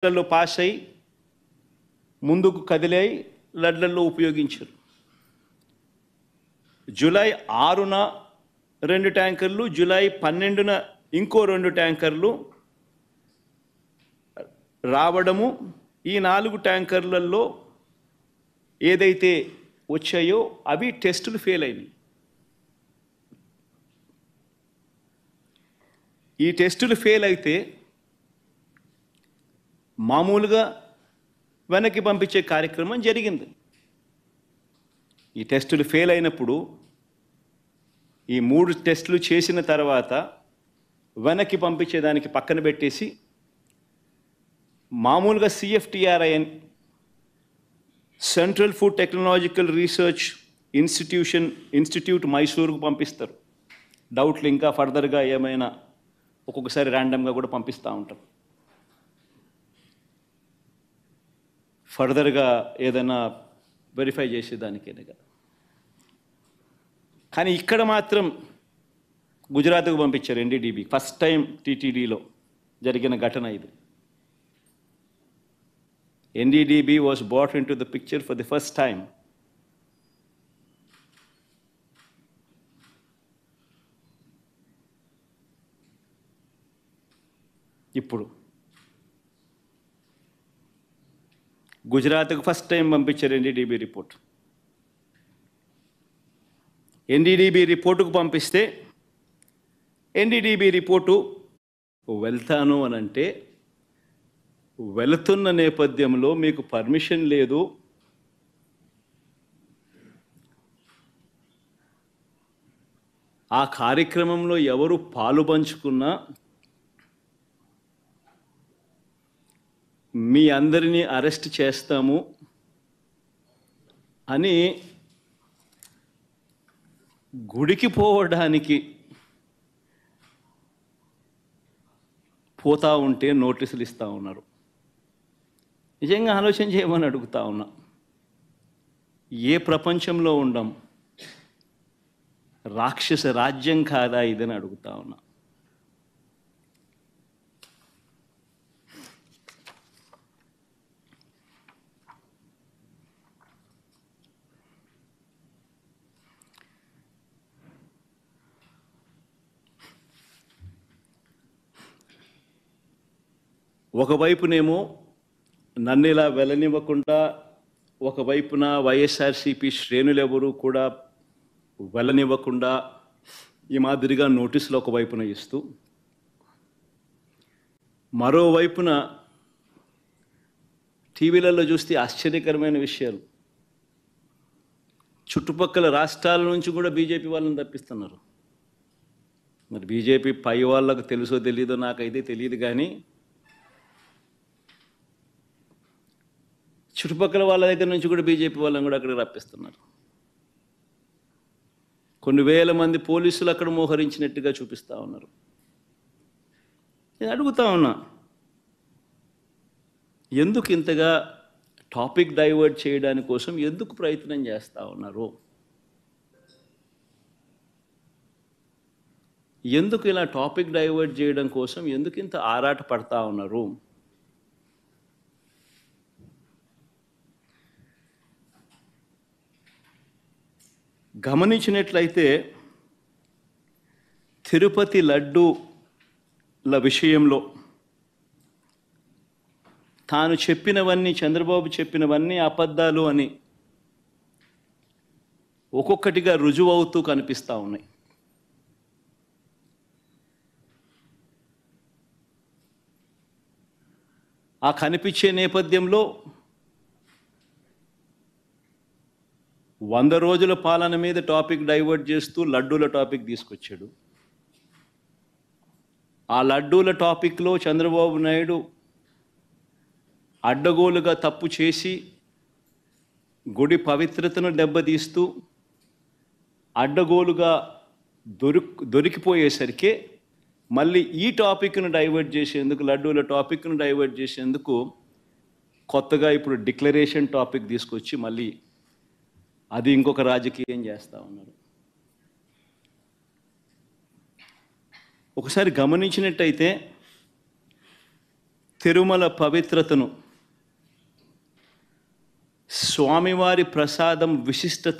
లలో పాస్ అయి ముందుకు కదిలాయి, లడ్లలో ఉపయోగించారు. జూలై 6న 2 ట్యాంకర్లు, జూలై 12న ఇంకో 2 ట్యాంకర్లు రావడము. ఈ 4 ట్యాంకర్లలో ఏదైతే వచ్చాయో అవి టెస్టులు ఫెయిల్ అయినాయి. ఈ టెస్టులు ఫెయిల్ అయితే మామూలుగా వెనక్కి పంపించే కార్యక్రమం జరిగింది. ఈ టెస్టులు ఫెయిల్ అయినప్పుడు ఈ 3 టెస్టులు చేసిన తర్వాత వెనక్కి పంపించేదానికి పక్కన పెట్టేసి మామూలుగా CFTRI central food technological research institute మైసూరుకు పంపిస్తారు. డౌట్లు ఇంకా ఫర్దర్గా ఏమైనా ఒక్కొక్కసారి ర్యాండమ్గా కూడా పంపిస్తూ ఉంటారు. ఫర్దర్గా ఏదైనా వెరిఫై చేసేదానికేనే కదా. కానీ ఇక్కడ మాత్రం గుజరాత్కు పంపించారు NDDB. ఫస్ట్ టైం TTDలో జరిగిన ఘటన ఇది. NDDB was brought into the picture for the first time. ఇప్పుడు గుజరాత్కు ఫస్ట్ టైం పంపించారు NDDB రిపోర్ట్. NDDB రిపోర్టుకు పంపిస్తే NDDB రిపోర్టు వెళ్తాను అని అంటే వెళుతున్న నేపథ్యంలో మీకు పర్మిషన్ లేదు, ఆ కార్యక్రమంలో ఎవరు పాలు పంచుకున్నా మీ అందరినీ అరెస్ట్ చేస్తాము అని గుడికి పోవడానికి పోతా ఉంటే నోటీసులు ఇస్తూ ఉన్నారు. నిజంగా ఆలోచన చేయమని అడుగుతా ఉన్నా. ఏ ప్రపంచంలో ఉండం? రాక్షస రాజ్యం కాదా ఇదని అడుగుతా ఉన్నా. ఒకవైపునేమో నన్ను ఇలా వెళ్ళనివ్వకుండా, ఒకవైపున వైఎస్ఆర్సీపీ శ్రేణులు ఎవరు కూడా వెళ్ళనివ్వకుండా ఈ మాదిరిగా నోటీసులు ఒకవైపున ఇస్తూ, మరోవైపున టీవీలలో చూస్తే ఆశ్చర్యకరమైన విషయాలు. చుట్టుపక్కల రాష్ట్రాల నుంచి కూడా బీజేపీ వాళ్ళని తప్పిస్తున్నారు. మరి బీజేపీ పై వాళ్ళకు తెలుసో తెలీదో నాకైతే తెలియదు, కానీ చుట్టుపక్కల వాళ్ళ దగ్గర నుంచి కూడా బీజేపీ వాళ్ళని కూడా అక్కడికి రప్పిస్తున్నారు. కొన్ని వేల మంది పోలీసులు అక్కడ మోహరించినట్టుగా చూపిస్తూ ఉన్నారు. నేను అడుగుతా ఉన్నా, ఎందుకు ఇంతగా టాపిక్ డైవర్ట్ చేయడానికి కోసం ఎందుకు ప్రయత్నం చేస్తూ ఉన్నారు? ఎందుకు ఇలా టాపిక్ డైవర్ట్ చేయడం కోసం ఎందుకు ఇంత ఆరాట పడతా ఉన్నారు? గమనించినట్లయితే తిరుపతి లడ్డూల విషయంలో తాను చెప్పినవన్నీ, చంద్రబాబు చెప్పినవన్నీ అబద్ధాలు అని ఒక్కొక్కటిగా రుజువవుతూ కనిపిస్తూ ఉన్నాయి. ఆ కనిపించే నేపథ్యంలో 100 రోజుల పాలన మీద టాపిక్ డైవర్ట్ చేస్తూ లడ్డూల టాపిక్ తీసుకొచ్చాడు. ఆ లడ్డూల టాపిక్లో చంద్రబాబు నాయుడు అడ్డగోలుగా తప్పు చేసి గుడి పవిత్రతను దెబ్బతీస్తూ అడ్డగోలుగా దొరికిపోయేసరికి మళ్ళీ ఈ టాపిక్ను డైవర్ట్ చేసేందుకు, లడ్డూల టాపిక్ను డైవర్ట్ చేసేందుకు కొత్తగా ఇప్పుడు డిక్లరేషన్ టాపిక్ తీసుకొచ్చి మళ్ళీ అది ఇంకొక రాజకీయం చేస్తూ ఉన్నారు. ఒకసారి గమనించినట్టయితే తిరుమల పవిత్రతను, స్వామివారి ప్రసాదం విశిష్టత